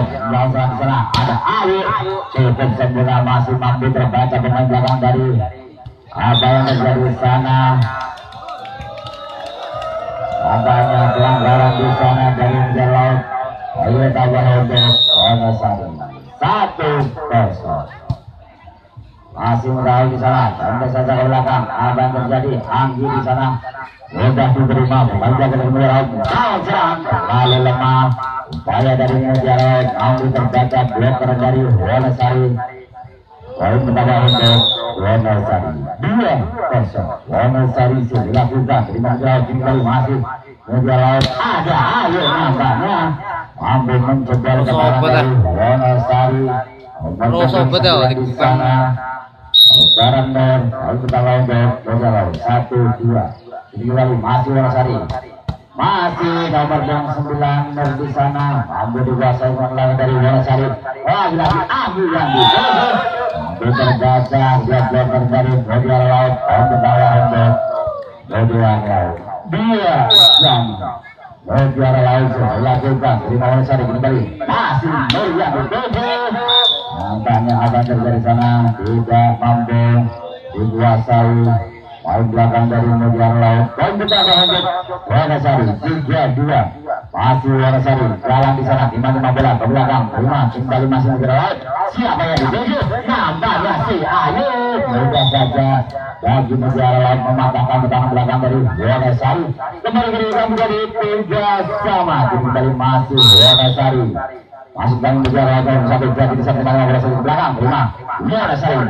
Yang di sana ada Ayu. Cukup sempurna, masih mampu terbaca pemain belakang dari apa yang terjadi di sana. Adanya pelanggaran di sana dari Angel Laut. Ayo tambah untuk Wonosari 1-0. Masih meraih di sana, sampai saja ke belakang. Apa yang terjadi? Anggi di sana mudah diterima, berbalik ke dalam serang, lalu lemah. Upaya dari Mujarab, Anggi terbaca bloker dari Wonosari. Poin pertama untuk Wonosari 2-0. Wonosari sudah dilakukan, terima Mujarab kembali masih Mujarab. Ada ayo nampaknya mampu mencegah kepada Wonosari. Sobat ya di sana. Barang Nur, lalu kita lonjok, 1-2. Ini lagi masih Wonosari, masih nomor yang 9 Nur di sana, mampu dikuasai lawan dari Wonosari. Lagi-lagi Abu yang dicoba, terbaca dia bloker dari Mutiara Laut, untuk bawah untuk Mutiara Laut. Dia yang Mutiara Laut sudah dilakukan, terima Wonosari kembali, masih Nur yang dicoba. Nampaknya apa terjadi sana tidak mampu dikuasai. Poin belakang dari Mutiara Laut. Poin pertama untuk Wonosari 3-2. Masih Wonosari jalan di sana, 5 bola ke belakang, terima kembali masih Mutiara Laut. Siapa yang dituju? Nampaknya si Ayu. Mudah saja bagi Mutiara Laut mematahkan tangan belakang dari Wonosari. Kembali menjadi 3-sama. Kembali masih Wonosari. Masuk dalam Mutiara Laut sampai di sana Wonosari ke belakang, terima Wonosari.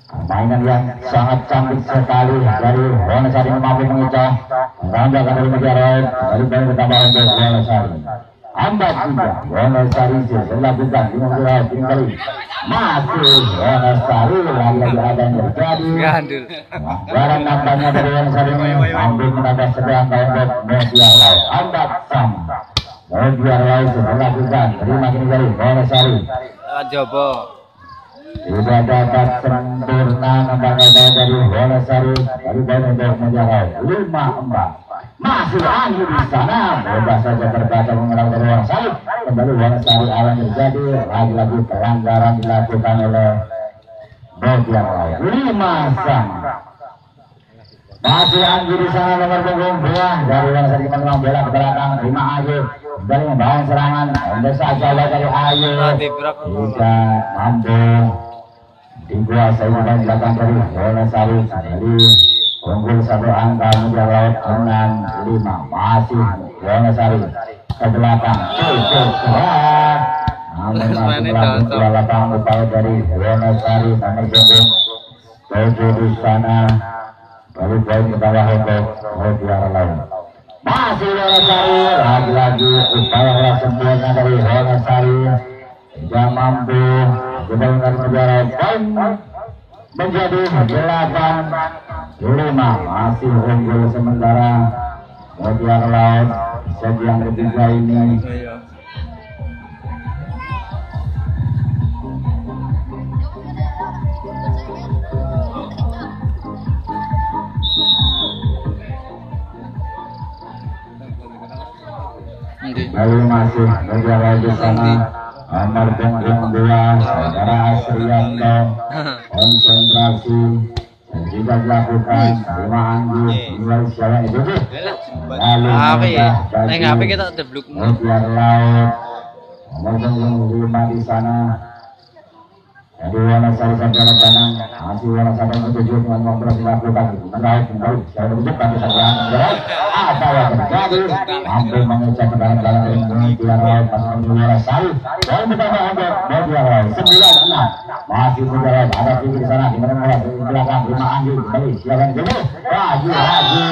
Permainan yang sangat cantik sekali dari Wonosari, mampu mengecoh merambahkan dari Mutiara Laut. Dari pertama untuk Wonosari. Ambat juga Wonosari dilakukan di Mutiara Laut kembali masih Wonosari. Lagi-lagi ada yang terjadi. Barang nampaknya dari Wonosari ini mampu menambah sedang untuk Mutiara Laut. Ambat sama. Mutiara Laut dilakukan, terima kembali Wonosari. Coba Sudah dapat sempurna nampaknya dari Wonosari. Dari poin untuk Mutiara Laut 5-4. Masih Anggi di sana, mudah saja terbaca mengenal dari Wonosari. Kembali Wonosari, alam terjadi, lagi-lagi pelanggaran dilakukan oleh Mutiara Laut 5-sama. Masih Anggi di sana, nomor punggung 2 dari Wonosari kembali membela ke belakang, terima Ayu dari membangun serangan. Anda saja dari Ayu tidak mampu dikuasai dengan belakang dari Wonosari. Jadi unggul 1 angka Mutiara Laut 6-5. Masih Wonosari ke belakang, cukup keras. Namun masih melakukan bola lapangan upaya dari Wonosari nomor punggung 7 di sana. Baru poin ke bawah untuk Mutiara Laut. Masih Wonosari, lagi-lagi upaya sempurna dari Wonosari. Tidak mampu dengan Mutiara Laut. Poin menjadi 8-5. Masih unggul sementara Mutiara Laut. Set yang ketiga ini. Lalu masih Mutiara Laut di sana, nomor punggung 2 saudara Asrianto. Konsentrasi dan juga dilakukan, terima Anggi mulai siapa itu. Lalu Mutiara Laut nomor punggung 5 di sana. Jadi Wonosari sampai ke kanan, masih Wonosari menuju dengan ngobrol dilakukan. Kembali saya menunjukkan di sana apa yang terjadi, mampu mengejar ke dalam dari Mutiara Laut masih Wonosari. Poin pertama untuk Mutiara Laut 9-6. Masih Mutiara Laut ada di sana, di mana mulai dari belakang, terima Anggi kembali silakan dulu. Lagi-lagi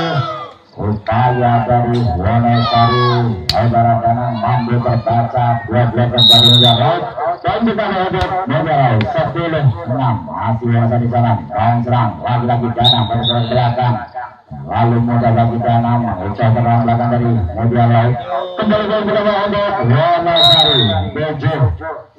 upaya dari Wonosari, saudara kanan mampu terbaca, dua bloker dari Mutiara Laut. Dan kita melihat Mutiara Laut 10-6. Masih Wonosari di sana, kawan serang, lagi-lagi Danang pada serang belakang. Lalu mudah bagi Danang, ucap serang belakang dari Mutiara Laut. Kembali ke belakang untuk Wonosari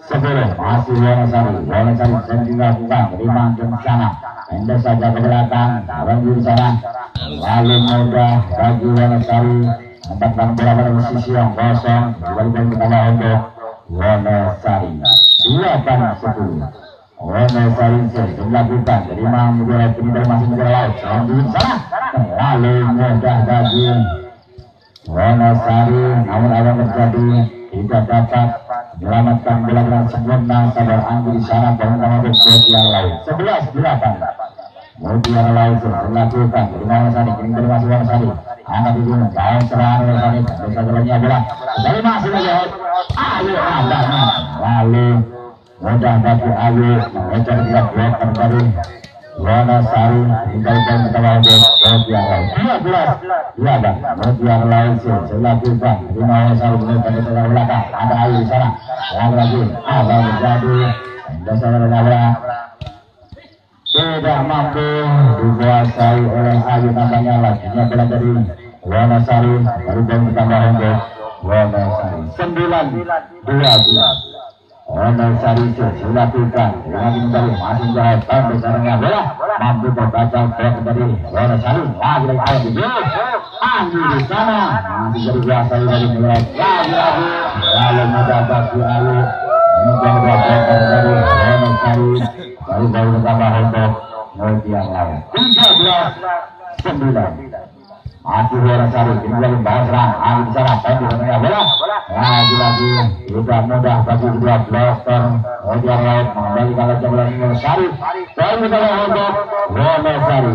7-10. Masih Wonosari, Wonosari sedang dilakukan, terima ke sana. Pendek saja ke belakang, lawan di sana. Lalu mudah bagi Wonosari mendapatkan bola pada posisi yang kosong. Kembali pertama untuk Wonosari 8-10. Wonosari dilakukan terima menjual pindah masih menjual laut di sana lalu mudah bagi Wonosari, namun apa yang terjadi tidak dapat menyelamatkan bola dengan sempurna. Sabar Anggi di sana bangun untuk Mutiara Laut 11-8. Mutiara Laut dilakukan terima Wonosari kini dari masih Wonosari angkat di gunung tahun serangan Wonosari bisa gerolnya bola dari masih menjauh ayo abangnya lalu mudah bagi Ayu mengejar dia bloker dari Wonosari tinggal pertama untuk Mutiara Laut 12 Mutiara Laut dilakukan terima Wonosari mengejar di tengah belakang ada Ayu di sana lagi abang menjadi dasar bola tidak mampu dikuasai oleh Ayu tampaknya lagi bola dari Wonosari baru bertambah untuk Wonosari 9-12. Wonosari dilakukan dengan kembali masing jauh sampai sarangnya bola mampu terbaca blok dari Wonosari lagi dari Ayu Anggi di sana masih dikuasai dari mulai lagi lalu mudah bagi Ayu mencoba blok dari Wonosari baru bertambah untuk Mutiara Laut 13-9. Masih Wonosari tinggal membawa serang Anggi di sana pendek dengan bola lagi tidak mudah bagi kedua blocker Mutiara Laut mengembalikan lagi bola Wonosari dan kita untuk Wonosari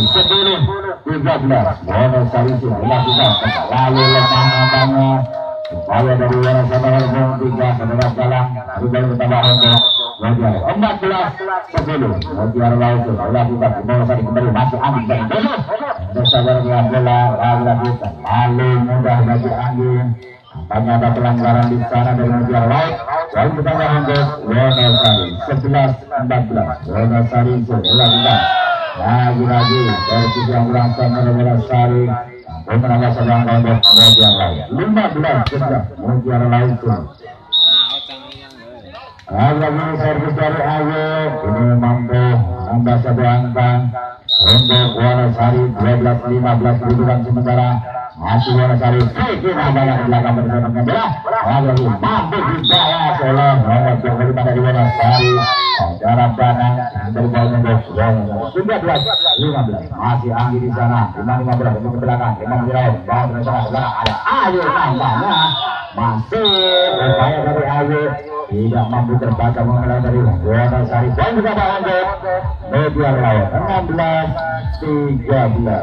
10-13. Wonosari dilakukan lalu lemah nampaknya upaya dari Wonosari yang 3 setelah jalan baru bertambah untuk Mutiara 14-10. Mutiara Laut dilakukan Wonosari kembali masih Anggi dan bola sabar dengan bola lagi lalu mudah bagi Anggi hanya ada pelanggaran di sana dari Mutiara Laut lalu bertambah untuk Wonosari 11-14. Wonosari dilakukan lagi dari yang kurang sama Wonosari menambah sedang untuk Mutiara Laut 15-13. Mutiara Laut lagi servis dari Ayu ini mampu nambah satu angka untuk Wonosari 12-15 kedudukan sementara masih Wonosari kira banyak ke belakang bersama bola lagi mampu dibalas oleh nomor yang berlima dari Wonosari jarak panang dari bola untuk Wonosari 13-15. Masih Anggi di sana 5-15 ke belakang 5 diraup bawah dari sana ada Ayu nampaknya masih upaya dari Ayu tidak mampu terbaca mengenai dari Wonosari dan juga untuk Mutiara Laut 16-13.